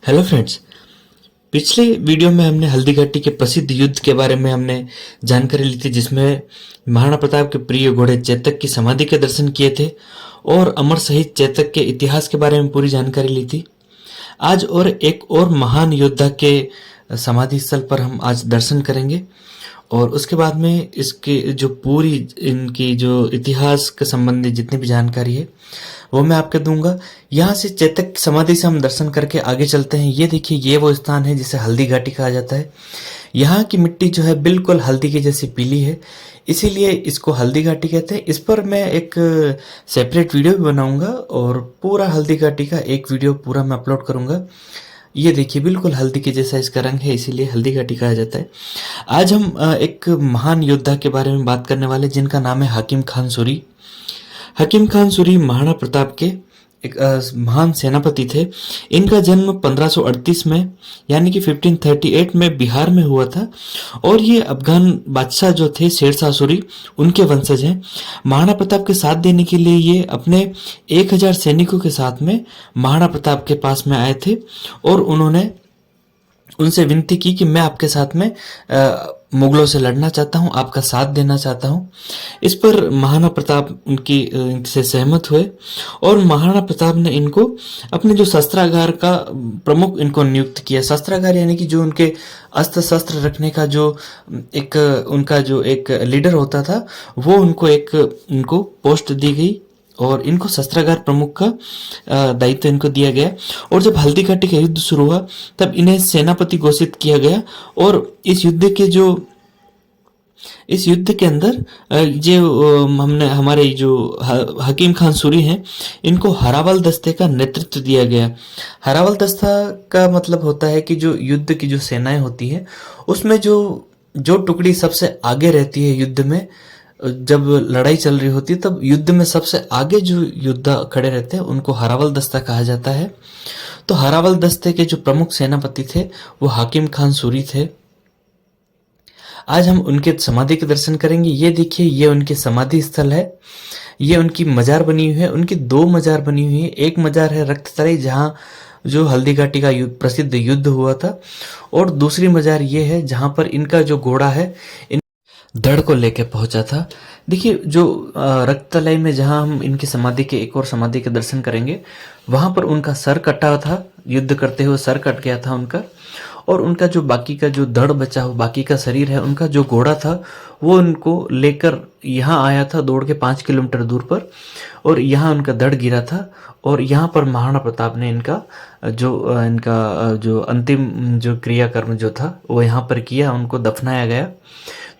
Hello friends. पिछले video में हमने हल्दी घाटी के प्रसिद्ध युद्ध के बारे में हमने जानकारी ली थी, जिसमें महाराणा प्रताप के प्रिय घोड़े चेतक की समाधि के दर्शन किए थे और अमर शहीद चेतक के इतिहास के बारे में पूरी जानकारी ली थी। आज और एक और महान योद्धा के समाधि स्थल पर हम आज दर्शन करेंगे और उसके बाद में इसके जो पूरी इनकी जो इतिहास के संबंधी जितनी भी जानकारी है वो मैं आपको दूंगा। यहाँ से चेतक समाधि से हम दर्शन करके आगे चलते हैं। ये देखिए, ये वो स्थान है जिसे हल्दी घाटी कहा जाता है। यहाँ की मिट्टी जो है बिल्कुल हल्दी की जैसी पीली है, इसीलिए इसको हल्दी घाटी कहते हैं। इस पर मैं एक सेपरेट वीडियो भी बनाऊंगा और पूरा हल्दी घाटी का एक वीडियो पूरा मैं अपलोड करूंगा। ये देखिए, बिल्कुल हल्दी के जैसा इसका रंग है, इसीलिए हल्दी घाटी कहा जाता है। आज हम एक महान योद्धा के बारे में बात करने वाले, जिनका नाम है हकीम खान सूरी। हकीम खान सूरी महाराणा प्रताप के एक महान सेनापति थे। इनका जन्म 1538 में यानी कि 1538 में बिहार में हुआ था और ये अफगान बादशाह जो थे शेरशाह सूरी, उनके वंशज हैं। महाराणा प्रताप के साथ देने के लिए ये अपने 1000 सैनिकों के साथ में महाराणा प्रताप के पास में आए थे और उन्होंने उनसे विनती की कि मैं आपके साथ में मुगलों से लड़ना चाहता हूं, आपका साथ देना चाहता हूं। इस पर महाराणा प्रताप इनसे सहमत हुए और महाराणा प्रताप ने इनको अपने जो शस्त्रागार का प्रमुख इनको नियुक्त किया। शस्त्रागार यानी कि जो उनके अस्त्र शस्त्र रखने का जो एक उनका जो एक लीडर होता था, वो इनको पोस्ट दी गई और इनको शस्त्रागार प्रमुख का दायित्व इनको दिया गया। और जब हल्दी घाटी का युद्ध शुरू हुआ तब इन्हें सेनापति घोषित किया गया और इस युद्ध के अंदर हमने हमारे जो हकीम खान सूरी हैं, इनको हरावल दस्ते का नेतृत्व दिया गया। हरावल दस्ता का मतलब होता है कि जो युद्ध की जो सेनाएं होती है उसमें जो टुकड़ी सबसे आगे रहती है युद्ध में, जब लड़ाई चल रही होती है तब युद्ध में सबसे आगे जो योद्धा खड़े रहते हैं उनको हरावल दस्ता कहा जाता है। तो हरावल दस्ते के जो प्रमुख सेनापति थे वो हकीम खान सूरी थे। आज हम उनके समाधि के दर्शन करेंगे। ये देखिए, ये उनकी समाधि स्थल है। ये उनकी मजार बनी हुई है। उनकी 2 मजार बनी हुई है। एक मजार है रक्ततलई, जहाँ जो हल्दी घाटी का प्रसिद्ध युद्ध हुआ था, और दूसरी मजार ये है जहां पर इनका जो घोड़ा है धड़ को लेके पहुंचा था। देखिए, जो रक्ततलई में जहां हम इनकी समाधि के एक और समाधि के दर्शन करेंगे, वहां पर उनका सर कटा था, युद्ध करते हुए सर कट गया था उनका। और उनका जो बाकी का जो धड़ बचा हुआ बाकी का शरीर है, उनका जो घोड़ा था वो उनको लेकर यहाँ आया था दौड़ के 5 किलोमीटर दूर पर, और यहाँ उनका धड़ गिरा था। और यहाँ पर महाराणा प्रताप ने इनका जो अंतिम जो क्रियाकर्म जो था वो यहाँ पर किया, उनको दफनाया गया।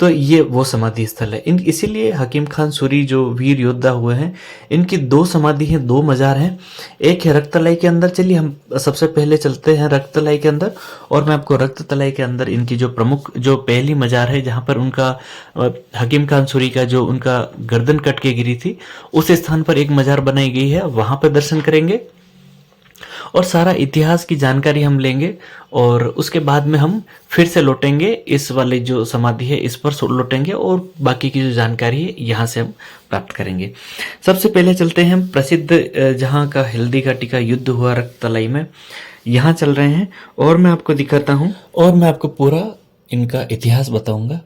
तो ये वो समाधि स्थल है। इसीलिए हकीम खान सूरी जो वीर योद्धा हुए हैं, इनकी 2 समाधि हैं, 2 मजार हैं। एक है रक्ततलई के अंदर। चलिए हम सबसे पहले चलते हैं रक्ततलई के अंदर और मैं आपको रक्ततलई के अंदर इनकी जो प्रमुख जो पहली मजार है, जहां पर उनका हकीम खान सूरी का जो उनका गर्दन कट के गिरी थी, उस स्थान पर एक मजार बनाई गई है, वहां पर दर्शन करेंगे और सारा इतिहास की जानकारी हम लेंगे। और उसके बाद में हम फिर से लौटेंगे, इस वाले जो समाधि है इस पर लौटेंगे और बाकी की जो जानकारी है यहाँ से हम प्राप्त करेंगे। सबसे पहले चलते हैं हम प्रसिद्ध जहाँ का हल्दी घाटी का युद्ध हुआ रक्ततलई में, यहाँ चल रहे हैं और मैं आपको दिखाता हूँ और मैं आपको पूरा इनका इतिहास बताऊंगा।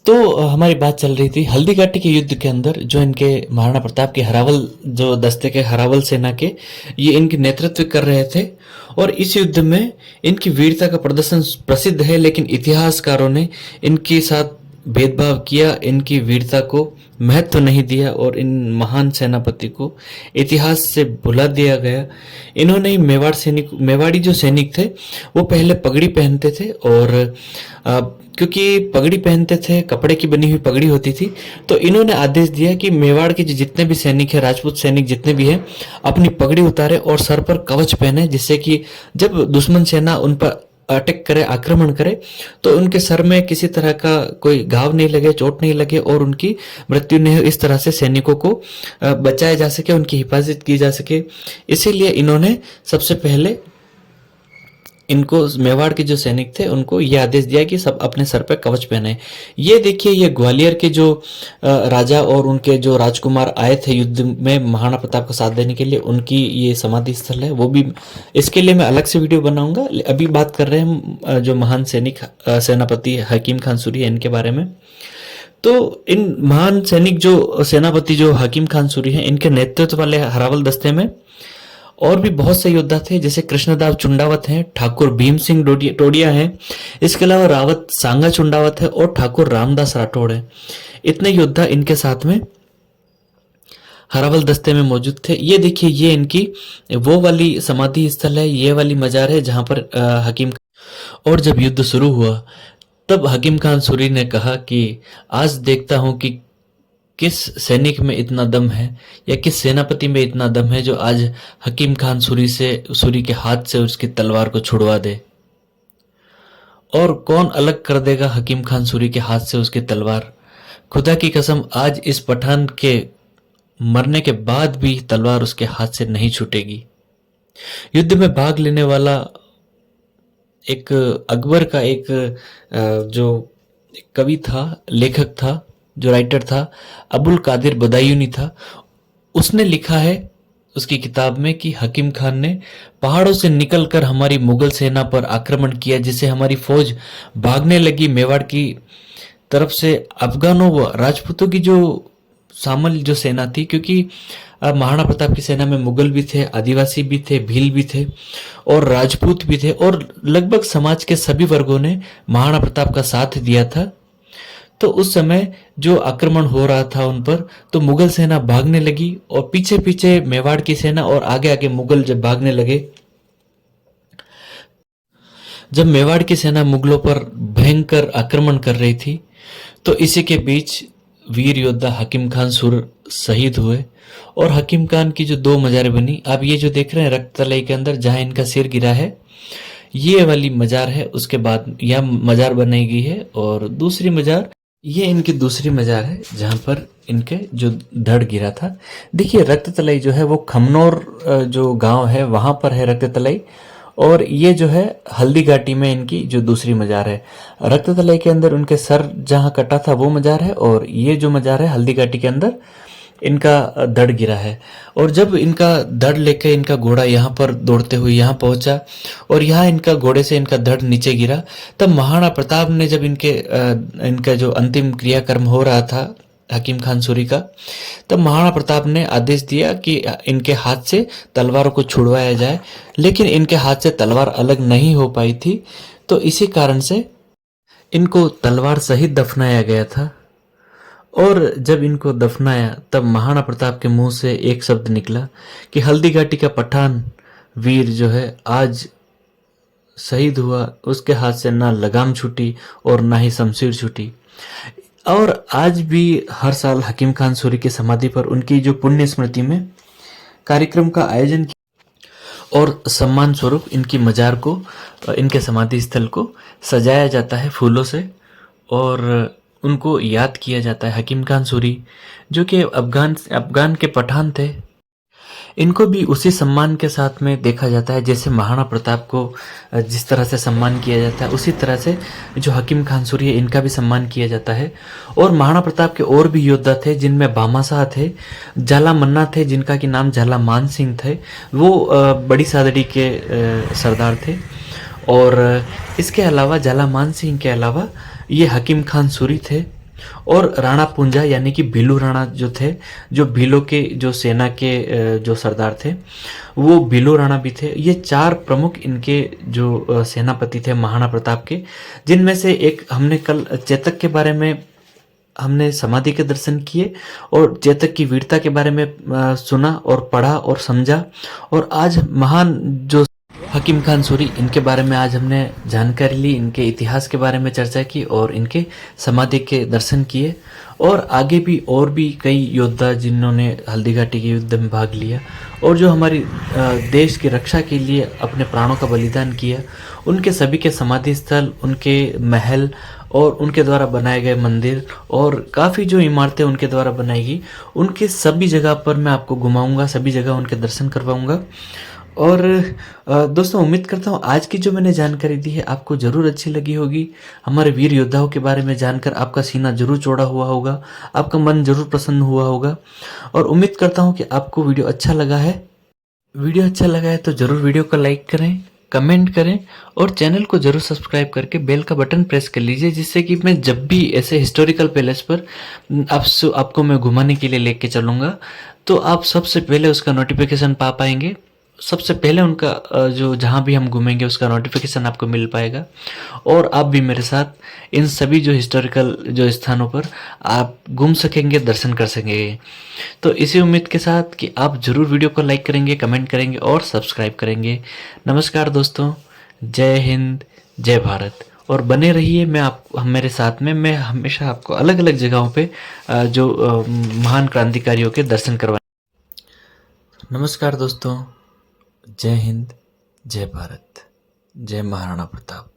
तो हमारी बात चल रही थी हल्दी घाटी के युद्ध के अंदर, जो इनके महाराणा प्रताप के हरावल जो दस्ते के हरावल सेना के ये इनके नेतृत्व कर रहे थे। और इस युद्ध में इनकी वीरता का प्रदर्शन प्रसिद्ध है, लेकिन इतिहासकारों ने इनके साथ भेदभाव किया, इनकी वीरता को महत्व नहीं दिया और इन महान सेनापति को इतिहास से भुला दिया गया। इन्होंने ही मेवाड़ी जो सैनिक थे वो पहले पगड़ी पहनते थे, और क्योंकि पगड़ी पहनते थे, कपड़े की बनी हुई पगड़ी होती थी, तो इन्होंने आदेश दिया कि मेवाड़ के जितने भी सैनिक हैं, राजपूत सैनिक जितने भी हैं, अपनी पगड़ी उतारे और सर पर कवच पहने, जिससे कि जब दुश्मन सेना उन पर अटैक करे, आक्रमण करे, तो उनके सर में किसी तरह का कोई घाव नहीं लगे, चोट नहीं लगे और उनकी मृत्यु नहीं हो। इस तरह से सैनिकों को बचाया जा सके, उनकी हिफाजत की जा सके। इसीलिए इन्होंने सबसे पहले इनको मेवाड़ के जो सैनिक थे उनको ये आदेश दिया कि सब अपने सर पे कवच पहने। ये देखिए, ये ग्वालियर के जो राजा और उनके जो राजकुमार आए थे युद्ध में महाराणा प्रताप का साथ देने के लिए, उनकी ये समाधि स्थल है। वो भी, इसके लिए मैं अलग से वीडियो बनाऊंगा। अभी बात कर रहे हैं हम जो महान सैनिक सेनापति हकीम खान सूरी है इनके बारे में। तो इन महान सैनिक जो सेनापति जो हकीम खान सूरी हैं, इनके नेतृत्व वाले हरावल दस्ते में और भी बहुत से योद्धा थे, जैसे कृष्णदेव चुंडावत हैं, ठाकुर भीम सिंह टोडिया हैं, इसके अलावा रावत सांगा चुंडावत है और ठाकुर रामदास राठौड़ है। इतने योद्धा इनके साथ में हरावल दस्ते में मौजूद थे। ये देखिए, ये इनकी वो वाली समाधि स्थल है, ये वाली मजार है जहां पर हकीम। और जब युद्ध शुरू हुआ तब हकीम खान सूरी ने कहा कि आज देखता हूं कि किस सैनिक में इतना दम है या किस सेनापति में इतना दम है जो आज हकीम खान सूरी के हाथ से उसकी तलवार को छुड़वा दे। और कौन अलग कर देगा हकीम खान सूरी के हाथ से उसकी तलवार। खुदा की कसम, आज इस पठान के मरने के बाद भी तलवार उसके हाथ से नहीं छूटेगी। युद्ध में भाग लेने वाला एक अकबर का एक जो कवि था, लेखक था, जो राइटर था, अबुल कादिर बदायूनी था। उसने लिखा है उसकी किताब में कि हकीम खान ने पहाड़ों से निकलकर हमारी मुगल सेना पर आक्रमण किया, जिससे हमारी फौज भागने लगी मेवाड़ की तरफ से। अफगानों व राजपूतों की जो शामिल जो सेना थी, क्योंकि महाराणा प्रताप की सेना में मुगल भी थे, आदिवासी भी थे, भील भी थे और राजपूत भी थे, और लगभग समाज के सभी वर्गों ने महाराणा प्रताप का साथ दिया था। तो उस समय जो आक्रमण हो रहा था उन पर, तो मुगल सेना भागने लगी और पीछे पीछे मेवाड़ की सेना और आगे आगे मुगल जब भागने लगे, जब मेवाड़ की सेना मुगलों पर भयंकर आक्रमण कर रही थी, तो इसी के बीच वीर योद्धा हकीम खान सूर शहीद हुए। और हकीम खान की जो दो मजारें बनी, आप ये जो देख रहे हैं रक्त तलाई के अंदर जहां इनका सिर गिरा है, ये वाली मजार है। उसके बाद यह मजार बनाई गई है, और दूसरी मजार, ये इनकी दूसरी मजार है जहां पर इनके जो धड़ गिरा था। देखिए, रक्त तलाई जो है वो खमनौर जो गांव है वहां पर है रक्त तलाई, और ये जो है हल्दी घाटी में इनकी जो दूसरी मजार है। रक्त तलाई के अंदर उनके सर जहां कटा था वो मजार है, और ये जो मजार है हल्दी घाटी के अंदर इनका धड़ गिरा है। और जब इनका धड़ लेकर इनका घोड़ा यहाँ पर दौड़ते हुए यहाँ पहुंचा और यहाँ इनका घोड़े से इनका धड़ नीचे गिरा, तब महाराणा प्रताप ने जब इनका जो अंतिम क्रियाकर्म हो रहा था हकीम खान सूरी का, तब महाराणा प्रताप ने आदेश दिया कि इनके हाथ से तलवारों को छुड़वाया जाए। लेकिन इनके हाथ से तलवार अलग नहीं हो पाई थी, तो इसी कारण से इनको तलवार सहित दफनाया गया था। और जब इनको दफनाया तब महाराणा प्रताप के मुंह से एक शब्द निकला कि हल्दी घाटी का पठान वीर जो है आज शहीद हुआ, उसके हाथ से ना लगाम छूटी और ना ही शमशीर छूटी। और आज भी हर साल हकीम खान सूरी की समाधि पर उनकी जो पुण्य स्मृति में कार्यक्रम का आयोजन किया और सम्मान स्वरूप इनकी मजार को, इनके समाधि स्थल को सजाया जाता है फूलों से, और उनको याद किया जाता है। हकीम खान सूरी जो कि अफगान के पठान थे, इनको भी उसी सम्मान के साथ में देखा जाता है जैसे महाराणा प्रताप को जिस तरह से सम्मान किया जाता है, उसी तरह से जो हकीम खान सूरी है इनका भी सम्मान किया जाता है। और महाराणा प्रताप के और भी योद्धा थे जिनमें भामाशाह थे, झाला मन्ना थे जिनका की नाम झाला मान सिंह थे, वो बड़ी सादड़ी के सरदार थे। और इसके अलावा झाला मान सिंह के अलावा ये हकीम खान सूरी थे, और राणा पुंजा यानी कि भीलू राणा जो थे, जो भीलों के जो सेना के जो सरदार थे, वो भीलू राणा भी थे। ये चार प्रमुख इनके जो सेनापति थे महाराणा प्रताप के, जिनमें से एक हमने कल चेतक के बारे में हमने समाधि के दर्शन किए और चेतक की वीरता के बारे में सुना और पढ़ा और समझा। और आज महान जो हकीम खान सूरी, इनके बारे में आज हमने जानकारी ली, इनके इतिहास के बारे में चर्चा की और इनके समाधि के दर्शन किए। और आगे भी और भी कई योद्धा जिन्होंने हल्दी घाटी के युद्ध में भाग लिया और जो हमारी देश की रक्षा के लिए अपने प्राणों का बलिदान किया, उनके सभी के समाधि स्थल, उनके महल और उनके द्वारा बनाए गए मंदिर और काफ़ी जो इमारतें उनके द्वारा बनाई गई, उनके सभी जगह पर मैं आपको घुमाऊंगा, सभी जगह उनके दर्शन करवाऊंगा। और दोस्तों उम्मीद करता हूँ आज की जो मैंने जानकारी दी है आपको ज़रूर अच्छी लगी होगी। हमारे वीर योद्धाओं के बारे में जानकर आपका सीना ज़रूर चौड़ा हुआ होगा, आपका मन ज़रूर प्रसन्न हुआ होगा और उम्मीद करता हूँ कि आपको वीडियो अच्छा लगा है। वीडियो अच्छा लगा है तो ज़रूर वीडियो को लाइक करें, कमेंट करें और चैनल को ज़रूर सब्सक्राइब करके बेल का बटन प्रेस कर लीजिए, जिससे कि मैं जब भी ऐसे हिस्टोरिकल पैलेस पर आपको मैं घुमाने के लिए लेके चलूँगा तो आप सबसे पहले उसका नोटिफिकेशन पा पाएंगे। सबसे पहले उनका जो जहाँ भी हम घूमेंगे उसका नोटिफिकेशन आपको मिल पाएगा और आप भी मेरे साथ इन सभी जो हिस्टोरिकल जो स्थानों पर आप घूम सकेंगे, दर्शन कर सकेंगे। तो इसी उम्मीद के साथ कि आप ज़रूर वीडियो को लाइक करेंगे, कमेंट करेंगे और सब्सक्राइब करेंगे। नमस्कार दोस्तों, जय हिंद, जय भारत और बने रहिए मेरे साथ में। मैं हमेशा आपको अलग अलग जगहों पे जो महान क्रांतिकारियों के दर्शन करवा। नमस्कार दोस्तों, जय हिंद, जय भारत, जय महाराणा प्रताप।